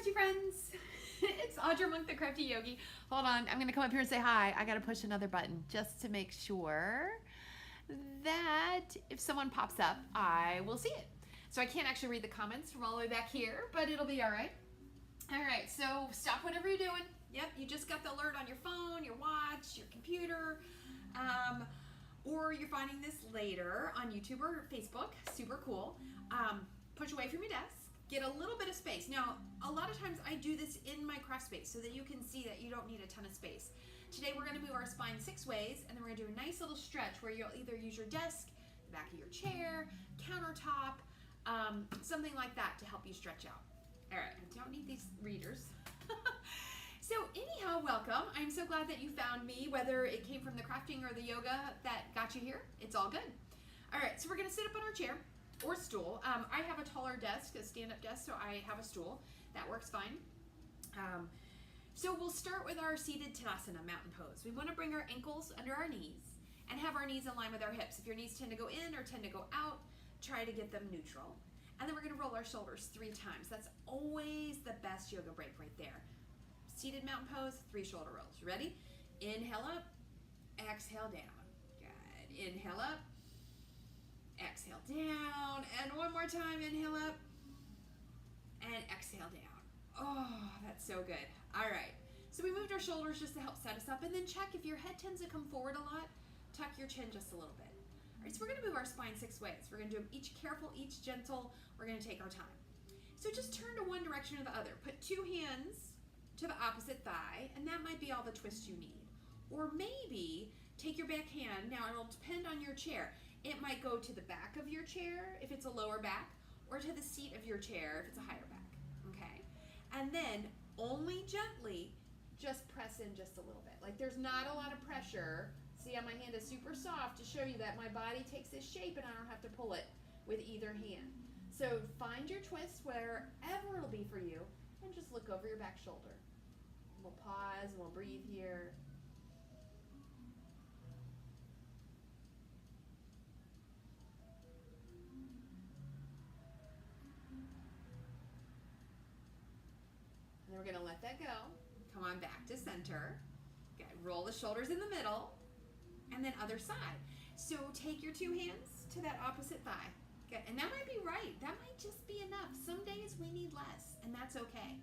crafty friends. It's Audra Monk, the Crafty Yogi. Hold on, I'm gonna come up here and say hi. I gotta push another button just to make sure that if someone pops up, I will see it. So I can't actually read the comments from all the way back here, but it'll be all right. All right, so stop whatever you're doing. Yep, you just got the alert on your phone, your watch, your computer, or you're finding this later on YouTube or Facebook. Super cool. Push away from your desk. Get a little bit of space. Now, a lot of times I do this in my craft space so that you can see that you don't need a ton of space. Today we're going to move our spine 6 ways, and then we're going to do a nice little stretch where you'll either use your desk, the back of your chair, countertop, something like that to help you stretch out. All right, I don't need these readers. So anyhow, welcome. I'm so glad that you found me, whether it came from the crafting or the yoga that got you here. It's all good. All right, so we're going to sit up on our chair or stool. I have a taller desk, a stand-up desk, so I have a stool. That works fine. So we'll start with our seated Tadasana, mountain pose. We want to bring our ankles under our knees and have our knees in line with our hips. If your knees tend to go in or tend to go out, try to get them neutral. And then we're going to roll our shoulders 3 times. That's always the best yoga break right there. Seated mountain pose, 3 shoulder rolls. Ready? Inhale up, exhale down. Good. Inhale up, exhale down, and one more time. Inhale up and exhale down. Oh, that's so good. All right, so we moved our shoulders just to help set us up, and then check if your head tends to come forward a lot, tuck your chin just a little bit. All right, so we're going to move our spine 6 ways. We're going to do them each careful, each gentle. We're going to take our time. So just turn to one direction or the other. Put 2 hands to the opposite thigh, and that might be all the twist you need. Or maybe take your back hand. Now it'll depend on your chair. It might go to the back of your chair if it's a lower back, or to the seat of your chair if it's a higher back, okay? And then only gently just press in just a little bit. Like there's not a lot of pressure. See how my hand is super soft to show you that my body takes this shape and I don't have to pull it with either hand. So find your twist wherever it'll be for you and just look over your back shoulder. We'll pause and we'll breathe here. And then we're going to let that go. Come on back to center. Good. Roll the shoulders in the middle. And then other side. So take your 2 hands to that opposite thigh. Good. And that might be right. That might just be enough. Some days we need less, and that's okay.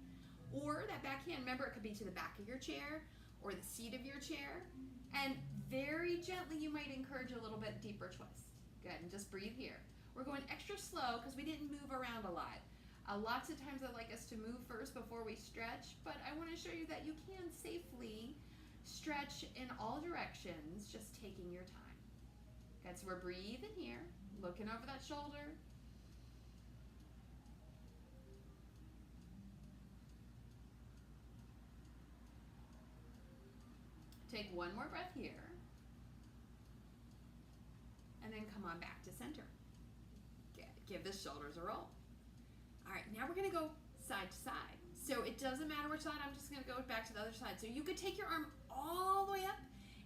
Or that back hand, remember, it could be to the back of your chair or the seat of your chair. And very gently, you might encourage a little bit deeper twist. Good. And just breathe here. We're going extra slow because we didn't move around a lot. Lots of times I like us to move first before we stretch, but I want to show you that you can safely stretch in all directions, just taking your time. Good, so we're breathing here, looking over that shoulder. Take one more breath here, and then come on back to center. Good. Give the shoulders a roll. All right, now we're going to go side to side. So it doesn't matter which side, I'm just going to go back to the other side. So you could take your arm all the way up.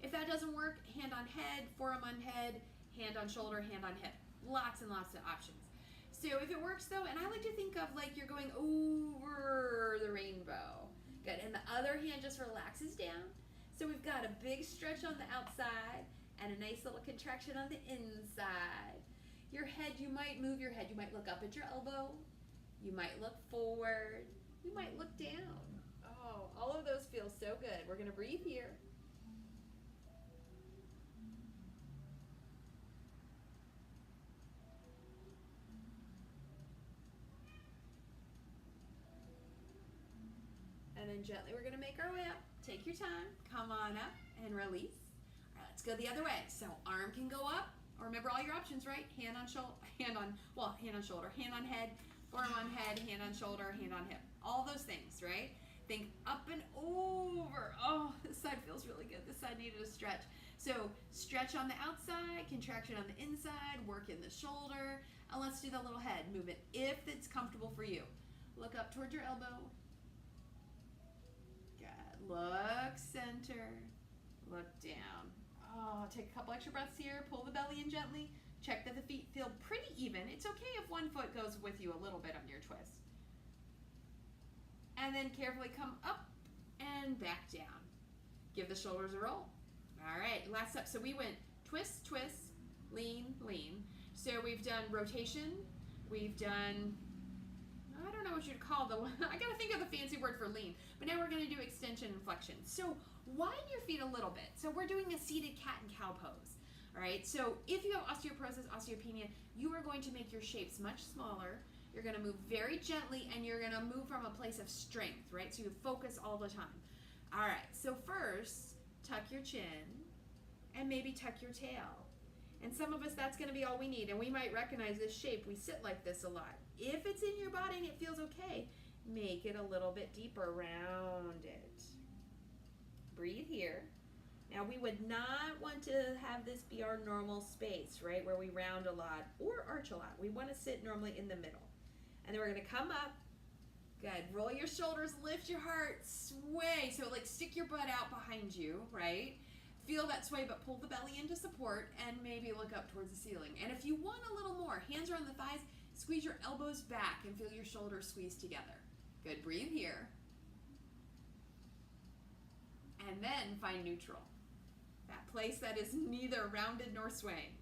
If that doesn't work, hand on head, forearm on head, hand on shoulder, hand on hip. Lots and lots of options. So if it works though, and I like to think of like you're going over the rainbow. Good, and the other hand just relaxes down. So we've got a big stretch on the outside and a nice little contraction on the inside. Your head, you might move your head. You might look up at your elbow. You might look forward. You might look down. Oh, all of those feel so good. We're going to breathe here. And then gently we're going to make our way up. Take your time. Come on up and release. All right, let's go the other way. So arm can go up. Or remember all your options, right? Hand on shoulder, hand on head, forearm on head, hand on shoulder, hand on hip. All those things, right? Think up and over. Oh, this side feels really good. This side needed a stretch. So stretch on the outside, contraction on the inside, work in the shoulder, and let's do the little head movement if it's comfortable for you. Look up towards your elbow. Good. Look center. Look down. Oh, take a couple extra breaths here. Pull the belly in gently. Check that the feet feel pretty even. It's okay if one foot goes with you a little bit on your twist. and then carefully come up and back down. Give the shoulders a roll. All right, last up. So we went twist, twist, lean, lean. So we've done rotation. We've done, I don't know what you'd call the one. I got to think of the fancy word for lean. But now we're going to do extension and flexion. So widen your feet a little bit. So we're doing a seated cat and cow pose. All right, so if you have osteoporosis, osteopenia, you are going to make your shapes much smaller. You're going to move very gently, and you're going to move from a place of strength, right? So you focus all the time. All right, so first, tuck your chin, and maybe tuck your tail. And some of us, that's going to be all we need, and we might recognize this shape. We sit like this a lot. If it's in your body and it feels okay, make it a little bit deeper, round it. Breathe here. Now, we would not want to have this be our normal space, right, where we round a lot or arch a lot. We want to sit normally in the middle. And then we're going to come up. Good. Roll your shoulders, lift your heart, sway. So, like, stick your butt out behind you, right? Feel that sway, but pull the belly into support and maybe look up towards the ceiling. And if you want a little more, hands are on the thighs, squeeze your elbows back and feel your shoulders squeeze together. Good. Breathe here. And then find neutral. That place that is neither rounded nor swaying.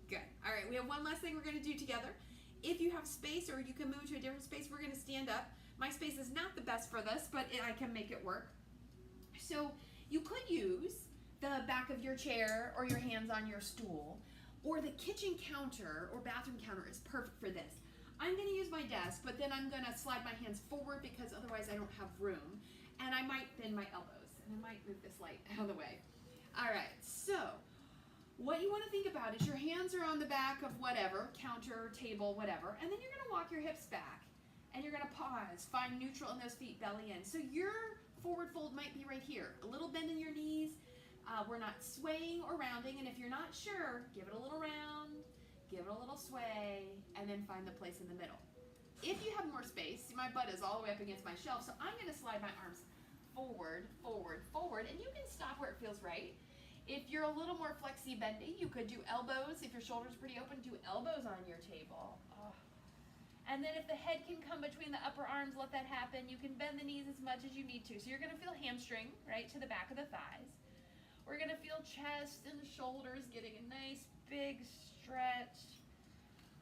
Good. All right, we have one last thing we're going to do together. If you have space or you can move to a different space, we're going to stand up. My space is not the best for this, but I can make it work. So you could use the back of your chair or your hands on your stool, or the kitchen counter or bathroom counter is perfect for this. I'm going to use my desk, but then I'm going to slide my hands forward because otherwise I don't have room. And I might bend my elbows, and I might move this light out of the way. All right, so what you want to think about is your hands are on the back of whatever, counter, table, whatever, and then you're going to walk your hips back, and you're going to pause, find neutral in those feet, belly in. So your forward fold might be right here, a little bend in your knees. We're not swaying or rounding, and if you're not sure, give it a little round, give it a little sway, and then find the place in the middle. If you have more space, see my butt is all the way up against my shelf, so I'm going to slide my arms forward, forward, forward, and you can stop where it feels right. If you're a little more flexy bendy, you could do elbows. If your shoulder's pretty open, do elbows on your table. Oh. And then if the head can come between the upper arms, let that happen. You can bend the knees as much as you need to. So you're going to feel hamstring, right, to the back of the thighs. We're going to feel chest and shoulders getting a nice big stretch.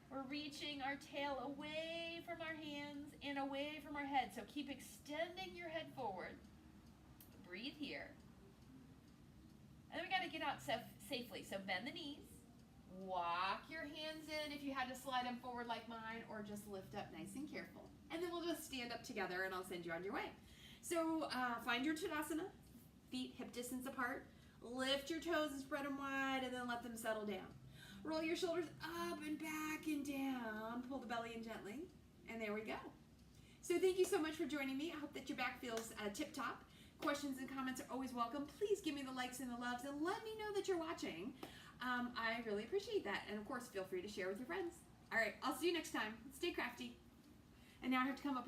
We're reaching our tail away from our hands and away from our head. So keep extending your head forward. Breathe here. And then we got to get out safely. So bend the knees. Walk your hands in if you had to slide them forward like mine, or just lift up nice and careful. And then we'll just stand up together and I'll send you on your way. So find your Tadasana, feet hip distance apart. Lift your toes and spread them wide, and then let them settle down. Roll your shoulders up and back and down. Pull the belly in gently. And there we go. So thank you so much for joining me. I hope that your back feels tip-top. Questions and comments are always welcome. Please give me the likes and the loves, and let me know that you're watching. I really appreciate that. And of course, feel free to share with your friends. All right, I'll see you next time. Stay crafty. And now I have to come up